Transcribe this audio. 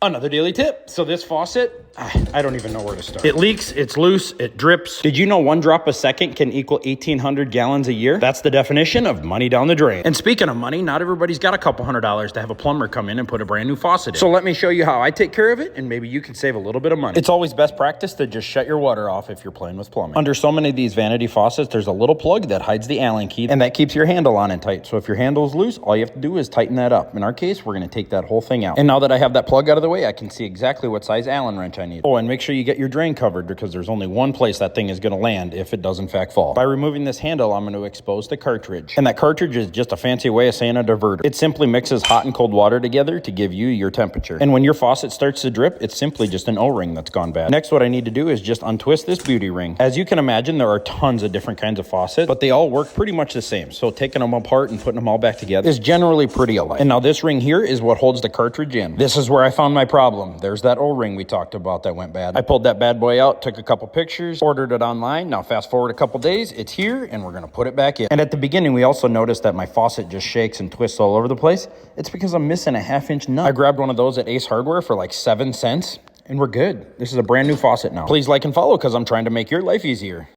Another daily tip. So this faucet, I don't even know where to start. It leaks, it's loose, it drips. Did you know 1 drop a second can equal 1,800 gallons a year? That's the definition of money down the drain. And speaking of money, not everybody's got a couple $100s to have a plumber come in and put a brand new faucet in. So let me show you how I take care of it, and maybe you can save a little bit of money. It's always best practice to just shut your water off if you're playing with plumbing. Under so many of these vanity faucets, there's a little plug that hides the Allen key, and that keeps your handle on and tight. So if your handle is loose, all you have to do is tighten that up. In our case, we're gonna take that whole thing out. And now that I have that plug out of the way, I can see exactly what size Allen wrench I need. Oh, and make sure you get your drain covered, because there's only one place that thing is going to land if it does in fact fall. By removing this handle, I'm going to expose the cartridge. And that cartridge is just a fancy way of saying a diverter. It simply mixes hot and cold water together to give you your temperature. And when your faucet starts to drip, it's simply just an O-ring that's gone bad. Next, what I need to do is just untwist this beauty ring. As you can imagine, there are tons of different kinds of faucets, but they all work pretty much the same. So taking them apart and putting them all back together is generally pretty alike. And now this ring here is what holds the cartridge in. This is where I found my problem. There's that O-ring we talked about that went bad. I pulled that bad boy out, took a couple pictures, ordered it online. Now fast forward a couple days, it's here, and we're gonna put it back in. And at the beginning, we also noticed that my faucet just shakes and twists all over the place. It's because I'm missing a 1/2-inch nut. I grabbed one of those at Ace Hardware for like 7 cents, and we're good. This is a brand new faucet now. Please like and follow, because I'm trying to make your life easier.